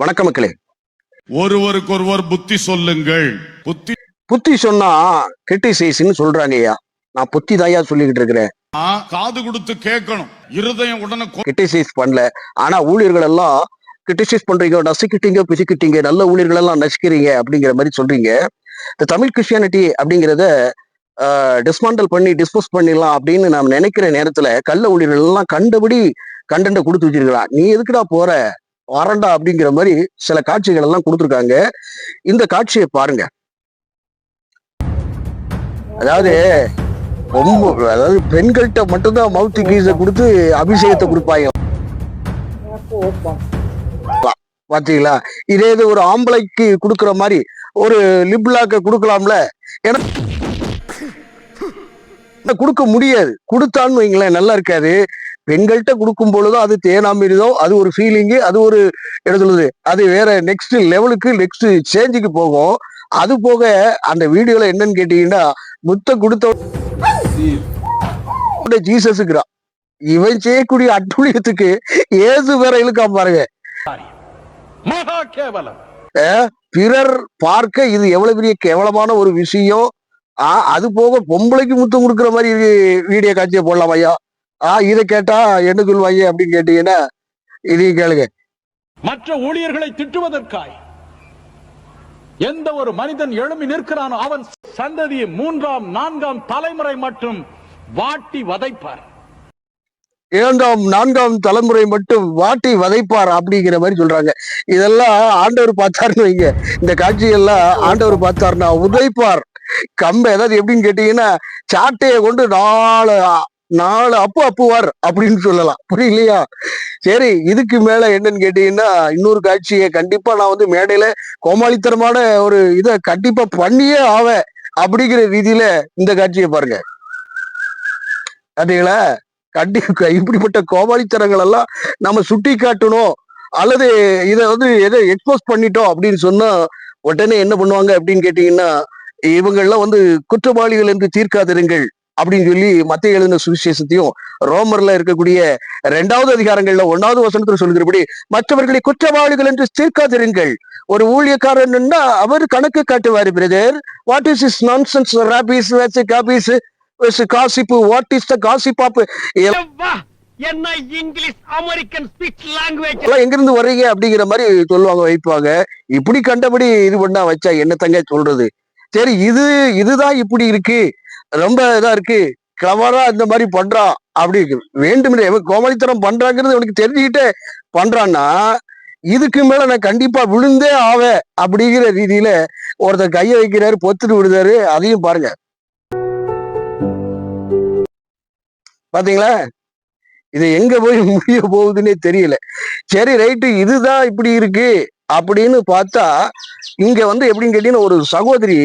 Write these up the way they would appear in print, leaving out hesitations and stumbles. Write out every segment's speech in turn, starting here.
வணக்கம் மக்களே. ஒருவருக்கொருவர் புத்தி சொல்லுங்கள். புத்தி சொன்னா கிரிட்டிசைஸ்ன்னு சொல்றாங்க ஐயா. நான் புத்தி தாயா சொல்லிக்கிட்டு இருக்கிறேன். காது கொடுத்து கேட்கணும், இருதயம் உடனே கிரிட்டிசைஸ் பண்ணல. ஆனா ஊழியர்கள் எல்லாம் கிரிட்டிசைஸ் பண்றீங்க, நசுக்கிட்டீங்க, பிசுக்கிட்டீங்க, நல்ல ஊழியர்கள் எல்லாம் நசுக்கிறீங்க அப்படிங்கிற மாதிரி சொல்றீங்க. இந்த தமிழ் கிறிஸ்டியானிட்டி அப்படிங்கிறத டிஸ்மாண்டல் பண்ணி டிஸ்போஸ் பண்ணிடலாம் அப்படின்னு நாம் நினைக்கிற நேரத்துல கள்ள ஊழியர்கள் எல்லாம் கண்டபடி கண்டென்ட் கொடுத்து வச்சிருக்கலாம். நீ எதுக்குடா போற வரண்டா அப்படிங்கிற மாதிரி சில காட்சிகள் எல்லாம் கொடுத்துருக்காங்க. இந்த காட்சியை பாருங்க. அதாவது பெண்கள்கிட்ட மட்டும்தான் மவுத் கீஸ கொடுத்து அபிஷேகத்தை கொடுப்பாங்க. பாத்தீங்களா? இதே இது ஒரு ஆம்பளைக்கு கொடுக்குற மாதிரி ஒரு லிப்லாக்க கொடுக்கலாம்ல. ஏன்னா கொடுக்க முடியாது. கொடுத்தான்னு வைங்களேன், நல்லா இருக்காது. பெண்கள்கிட்ட கொடுக்கும் பொழுதும் அது தேனாமிருதோ, அது ஒரு ஃபீலிங்கு, அது ஒரு என்ன சொல்லுது, அது வேற நெக்ஸ்ட் லெவலுக்கு நெக்ஸ்ட் சேஞ்சுக்கு போகும். அது போக அந்த வீடியோல என்னன்னு கேட்டீங்கன்னா, முத்த கொடுத்த ஜீசஸுக்குறான். இவன் செய்யக்கூடிய அட்டுழியத்துக்கு ஏசு வேற இழுக்காம பாருங்க. பிறர் பார்க்க இது எவ்வளவு பெரிய கேவலமான ஒரு விஷயம். அது போக பொம்பளைக்கு முத்தம் கொடுக்குற மாதிரி வீடியோ காட்சியை போடலாம் ஐயா. இதை கேட்டா என்ன சொல்லுவாங்க அப்படின்னு கேட்டீங்கன்னா இதையும் கேளுங்க. மற்ற ஊழியர்களை திட்டுவதற்காய் எந்த ஒரு மனிதன் எழும்பி நிற்கிறானோ அவன் சந்ததியை 3ஆம் 4ஆம் தலைமுறை மட்டும் வாட்டி வதைப்பார். 2ஆம் 4ஆம் தலைமுறை மட்டும் வாட்டி வதைப்பார் அப்படிங்கிற மாதிரி சொல்றாங்க. இதெல்லாம் ஆண்டவர் பார்த்தாருன்னு வைங்க. இந்த காட்சியெல்லாம் ஆண்டவர் பார்த்தாருன்னா உதைப்பார். கம்ப ஏதாவது எப்படின்னு கேட்டீங்கன்னா, சாட்டையை கொண்டு நாலு அப்புவார் அப்படின்னு சொல்லலாம். புரியலையா? சரி, இதுக்கு மேல என்னன்னு கேட்டீங்கன்னா, இன்னொரு காட்சியை கண்டிப்பா நான் மேடையில கோமாளித்தனமான ஒரு இதை கண்டிப்பா பண்ணியே ஆவேன் அப்படிங்கிற ரீதியில இந்த காட்சியை பாருங்க. பார்த்தீங்களா? கண்டிப்பா இப்படிப்பட்ட கோமாளித்தனங்கள் எல்லாம் நம்ம சுட்டி காட்டணும், அல்லது இதை எதை எக்ஸ்போஸ் பண்ணிட்டோம் அப்படின்னு சொன்னா உடனே என்ன பண்ணுவாங்க அப்படின்னு கேட்டீங்கன்னா, இவங்கெல்லாம் குற்றவாளிகள் என்று தீர்க்காதிருங்கள் அப்படின்னு சொல்லி மத்திய எழுதின சுவிசேஷத்தையும் ரோமர்ல இருக்கக்கூடிய 2வது அதிகாரங்கள்ல 1வது வசனத்துல சொல்கிறபடி மற்றவர்களை குற்றவாளிகள் என்று தீர்க்காதிருங்கள். ஒரு ஊழியக்காரன் அவர் கணக்கு காட்டுவாரு. Brother, what is is nonsense rubbish காபிஸ் gossip, what is the gossip of, என்ன இங்கிலீஷ் அமெரிக்கன் ஸ்பீச் லாங்குவேஜ் எல்லாம் எங்கிருந்து வர்றீங்க அப்படிங்கிற மாதிரி சொல்லுவாங்க, வைப்பாங்க. இப்படி கண்டபடி இது பண்ணா வச்சா என்னத்தங்க சொல்றது? சரி, இதுதான் இப்படி இருக்கு, ரொம்ப இதா இருக்கு, கிளவரா இந்த மாதிரி பண்றான் அப்படி இருக்கு. வேண்டும் கோமாளித்தனம் பண்றாங்கிறது அவனுக்கு தெரிஞ்சுக்கிட்டே பண்றான்னா இதுக்கு மேல நான் கண்டிப்பா விழுந்தே ஆவேன் அப்படிங்கிற ரீதியில ஒருத்தர் கையை வைக்கிறாரு, பொத்துட்டு விடுதாரு. அதையும் பாருங்க. பாத்தீங்களா? இது எங்க போய் முடிய போகுதுன்னே தெரியல. சரி, ரைட்டு, இதுதான் இப்படி இருக்கு அப்படின்னு பார்த்தா இங்க எப்படின்னு கேட்டீங்கன்னா, ஒரு சகோதரி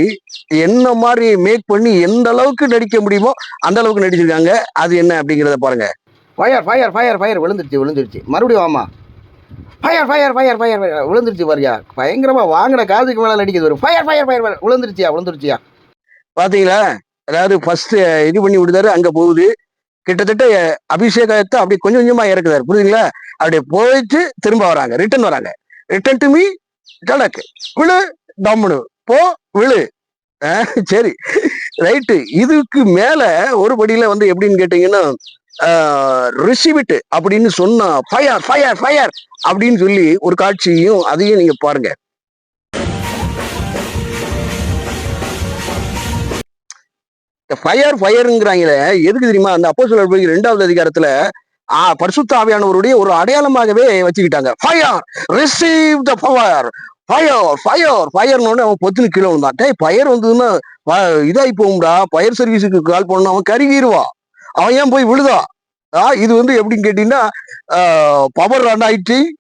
என்ன மாதிரி மேக் பண்ணி எந்த அளவுக்கு நடிக்க முடியுமோ அந்த அளவுக்கு நடிச்சிருக்காங்க. அது என்ன அப்படிங்கிறத பாருங்க. ஃபயர் ஃபயர் ஃபயர் ஃபயர் விழுந்துருச்சு மறுபடியும் ஆமா, ஃபயர் ஃபயர் ஃபயர் ஃபயர் விழுந்துருச்சு பாரியா. பயங்கரமா வாங்கின காதுக்கு மேல நடிக்கிறது வரும். ஃபயர் ஃபயர் ஃபயர் விழுந்துருச்சியா. பாத்தீங்களா? அதாவது ஃபர்ஸ்ட் இது பண்ணி விடுதாரு, அங்க போகுது. கிட்டத்தட்ட அபிஷேகத்தை அப்படி கொஞ்சம் கொஞ்சமா இறக்குதாரு. புரியுதுங்களா? அப்படியே போயிட்டு திரும்ப வராங்க, ரிட்டன் டு மீ, கடக்கு விழு, டம்முனு போ, விழு. சரி, ரைட்டு. இதுக்கு மேல ஒரு படியில எப்படின்னு கேட்டீங்கன்னா, ரிசீவ் இட் அப்படின்னு சொன்னா ஃபயர் ஃபயர் ஃபயர் அப்படின்னு சொல்லி ஒரு காட்சியும் அதையும் நீங்க பாருங்க. ஃபயர் ஃபயருங்கிறாங்களே, எதுக்கு தெரியுமா? அந்த அப்போஸ்தலர் 2வது அதிகாரத்துல பரிசுத்த ஆவியானவருடைய ஒரு அடையாளமாகவே வச்சுக்கிட்டாங்க. Fire, receive the power, fire fire ஃபயர்னு அவன் பொத்துன்னு கீழே வந்தான். டே, ஃபயர் வந்ததுன்னா இதாகி போகும்டா, ஃபயர் சர்வீஸுக்கு கால் பண்ணா அவன் கருகிடுவான். அவன் ஏன் போய் விழுதா? இது எப்படின்னு கேட்டீங்கன்னா, power anointing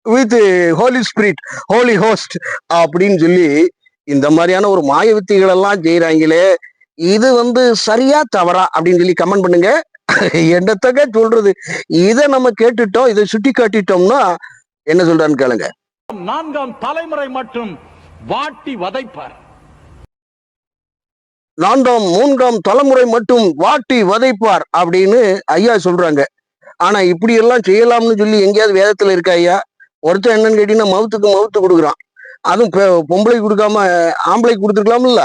with Holy Spirit, Holy Ghost அப்படின்னு சொல்லி இந்த மாதிரியான ஒரு மாய வித்தைகள் எல்லாம் செய்யறாங்களே. இது சரியா தவறா அப்படின்னு சொல்லி கமெண்ட் பண்ணுங்க. என்னத்தக்க சொல்றது? இதை நம்ம கேட்டுட்டோம், இதை சுட்டி காட்டிட்டோம்னா என்ன சொல்றான்னு கேளுங்க. 4ஆம் தலைமுறை மட்டும் வாட்டி வதைப்பார். 4ஆம் 3ஆம் தலைமுறை மட்டும் வாட்டி வதைப்பார் அப்படின்னு ஐயா சொல்றாங்க. ஆனா இப்படி எல்லாம் செய்யலாம்னு சொல்லி எங்கேயாவது வேதத்துல இருக்கா ஐயா? ஒருத்தன் என்னன்னு கேட்டீங்கன்னா மவுத்து கொடுக்குறான். அதுவும் பொம்பளை கொடுக்காம ஆம்பளை கொடுத்துருக்கலாம்ல.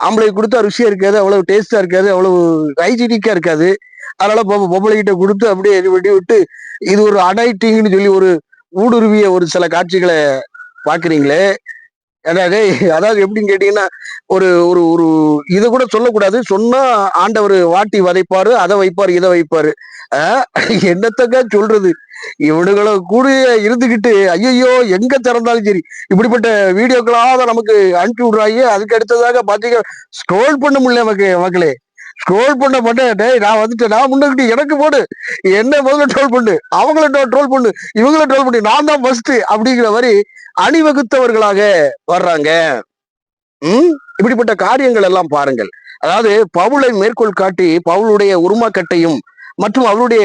ஆம்பளை கொடுத்தா ருசியா இருக்காது, அவ்வளவு டேஸ்டா இருக்காது, அவ்வளவு ஹைஜீனிக்கா இருக்காது. அதனால பொம்பளை கிட்ட கொடுத்து அப்படியே வெட்டி விட்டு இது ஒரு அடாய்டிங்னு சொல்லி ஒரு ஊடுருவிய ஒரு சில காட்சிகளை பாக்குறீங்களே. அதாவது எப்படின்னு கேட்டீங்கன்னா ஒரு ஒரு ஒரு இதை கூட சொல்லக்கூடாது. சொன்னா ஆண்டவர் வாட்டி வதைப்பாரு, அதை வைப்பாரு, இதை வைப்பாரு. என்னத்தக்க சொல்றது, இவனுங்களை கூட இருந்துகிட்டு ஐயோ எங்க திறந்தாலும் சரி இப்படிப்பட்ட வீடியோக்களாக நமக்கு அனுப்பி விடுறாங்க. அதுக்கு அடுத்ததாக பாத்தீங்க ஸ்க்ரோல் பண்ண முடியல மக்களே. ஸ்க்ரோல் பண்ண டேய் நான் வந்துட்டேன், நான் முன்னுக்கிட்டு எனக்கு போடு, என்ன முதல்ல ட்ரோல் பண்ணு, அவங்கள ட்ரோல் பண்ணு, இவங்கள ட்ரோல் பண்ணு, நான் தான் ஃபர்ஸ்ட் அப்படிங்கிற மாதிரி அணிவகுத்தவர்களாக வர்றாங்க. இப்படிப்பட்ட காரியங்கள் எல்லாம் பாருங்கள். அதாவது பவுலை மேற்கோள் காட்டி பவுலுடைய உருமாக்கட்டையும் மற்றும் அவருடைய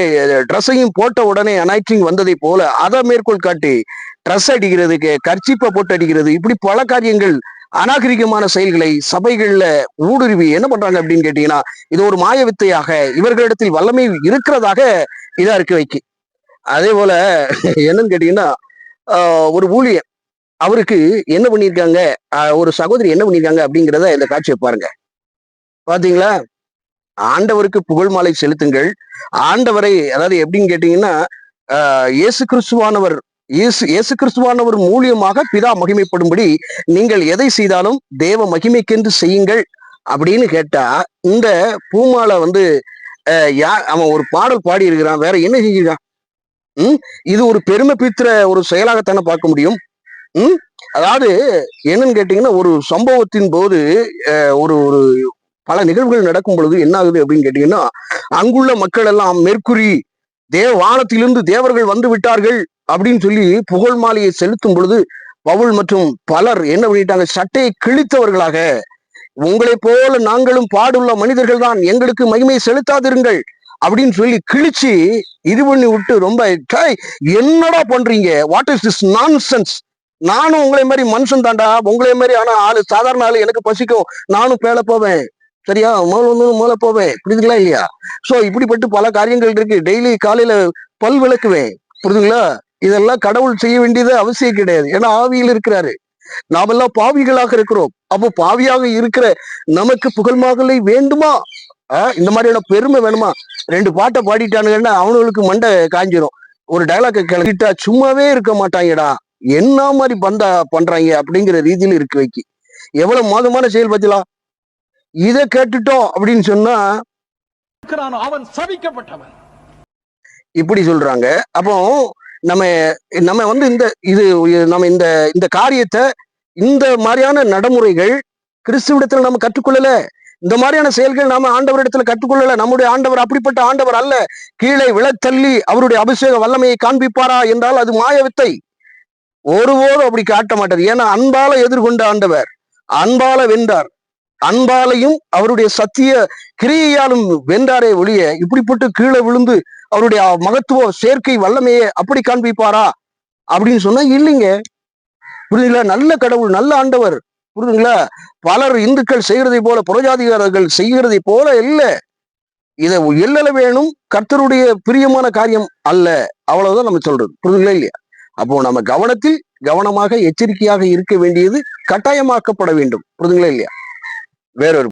ட்ரெஸ்ஸையும் போட்ட உடனே அனாய்டிங் வந்ததை போல அதை மேற்கோள் காட்டி ட்ரெஸ் அடிக்கிறதுக்கு கர்ச்சிப்பை போட்டு அடிக்கிறது, இப்படி பல காரியங்கள் அநாகரிகமான செயல்களை சபைகள்ல ஊடுருவி என்ன பண்றாங்க அப்படின்னு கேட்டீங்கன்னா இது ஒரு மாய வித்தையாக இவர்களிடத்தில் வல்லமை இருக்கிறதாக இதா இருக்கு வைக்கி. அதே போல என்னன்னு கேட்டீங்கன்னா ஒரு ஊழியர் அவருக்கு என்ன பண்ணியிருக்காங்க, ஒரு சகோதரி என்ன பண்ணியிருக்காங்க அப்படிங்கிறத இந்த காட்சியை பாருங்க. பாத்தீங்களா, ஆண்டவருக்கு புகழ் மாலை செலுத்துங்கள். ஆண்டவரை அதாவது எப்படின்னு கேட்டீங்கன்னா இயேசு கிறிஸ்துவானவர் மூலியமாக பிதா மகிமைப்படும்படி நீங்கள் எதை செய்தாலும் தேவ மகிமைக்கென்று செய்யுங்கள் அப்படின்னு கேட்டா இந்த பூமாலை அவன் ஒரு பாடல் பாடி இருக்கிறான், வேற என்ன செஞ்சிருக்கான்? இது ஒரு பெருமை பித்திர ஒரு செயலாகத்தானே பார்க்க முடியும். அதாவது என்னன்னு கேட்டீங்கன்னா ஒரு சம்பவத்தின் போது ஒரு ஒரு பல நிகழ்வுகள் நடக்கும் பொழுது என்ன ஆகுது அப்படின்னு கேட்டீங்கன்னா அங்குள்ள மக்கள் எல்லாம் மெர்க்குரி வானத்திலிருந்து தேவர்கள் வந்து விட்டார்கள் அப்படின்னு சொல்லி புகழ் மாலையை செலுத்தும் பொழுது பவுல் மற்றும் பலர் என்ன பண்ணிட்டாங்க, சட்டையை கிழித்தவர்களாக உங்களை போல நாங்களும் பாடுள்ள மனிதர்கள் தான், எங்களுக்கு மகிமை செலுத்தாதிருங்கள் அப்படின்னு சொல்லி கிழிச்சு இது பண்ணி விட்டு ரொம்ப என்னடா பண்றீங்க, வாட் இஸ் திஸ் நான்சென்ஸ், நானும் உங்களை மாதிரி மனுஷன் தாண்டா, உங்களை மாதிரி ஆனா ஆளு சாதாரண ஆளு, எனக்கு பசிக்கும் நானும் பேல போவேன், சரியா மேல போவேன், புரியுதுங்களா இல்லையா? சோ இப்படிப்பட்டு பல காரியங்கள் இருக்கு. டெய்லி காலையில பல் விளக்குவேன், புரியுதுங்களா? இதெல்லாம் கடவுள் செய்ய வேண்டியது அவசியம் கிடையாது, ஏன்னா ஆவியில் இருக்கிறாரு, நாமெல்லாம் பாவிகளாக இருக்கிறோம். அப்போ பாவியாக இருக்கிற நமக்கு புகழ் மாலை வேண்டுமா? இந்த மாதிரியான பெருமை வேணுமா? 2 பாட்டை பாடிட்டானுங்கன்னா அவனுங்களுக்கு மண்டை காஞ்சிரும். ஒரு டைலாக் கிளக்கிட்டா சும்மாவே இருக்க மாட்டாங்கடா, என்ன மாதிரி பண்றாங்க அப்படிங்கிற ரீதியில இருக்கு வைக்கி. எவ்வளவு மோசமான செயல் பத்திலாம். இதை கேட்டுட்டோம் அப்படின்னு சொன்னா அவன் சபிக்கப்பட்டவன் இப்படி சொல்றாங்க. அப்போ நம்ம இந்த காரியத்தை இந்த மாதிரியான நடைமுறைகள் கிறிஸ்துவிடத்துல நம்ம கற்றுக்கொள்ளல, இந்த மாதிரியான செயல்கள் நாம ஆண்டவரிடத்துல கற்றுக்கொள்ளல. நம்முடைய ஆண்டவர் அப்படிப்பட்ட ஆண்டவர் அல்ல. கீழே விழத்தள்ளி அவருடைய அபிஷேக வல்லமையை காண்பிப்பாரா என்றால் அது மாய வித்தை. ஒருபோதும் அப்படி காட்ட மாட்டார். ஏன்னா அன்பால எதிர்கொண்ட ஆண்டவர் அன்பால வென்றார், அன்பாலையும் அவருடைய சத்திய கிரியையாலும் வென்றாரே ஒழிய இப்படிப்பட்டு கீழே விழுந்து அவருடைய மகத்துவ சேர்க்கை வல்லமையை அப்படி காண்பிப்பாரா அப்படின்னு சொன்னா இல்லைங்க. புரியுதுங்களா? நல்ல கடவுள், நல்ல ஆண்டவர், புரியுதுங்களா? பலர் இந்துக்கள் செய்கிறதை போல புறஜாதிகாரர்கள் செய்கிறதை போல இல்ல. இதை எல்லல வேணும், கர்த்தருடைய பிரியமான காரியம் அல்ல, அவ்வளவுதான் நம்ம சொல்றது, புரியுதுங்களா இல்லையா? அப்போ நம்ம கவனமாக எச்சரிக்கையாக இருக்க வேண்டியது கட்டாயமாக்கப்பட வேண்டும், புரியுதுங்களா இல்லையா? வேறொரு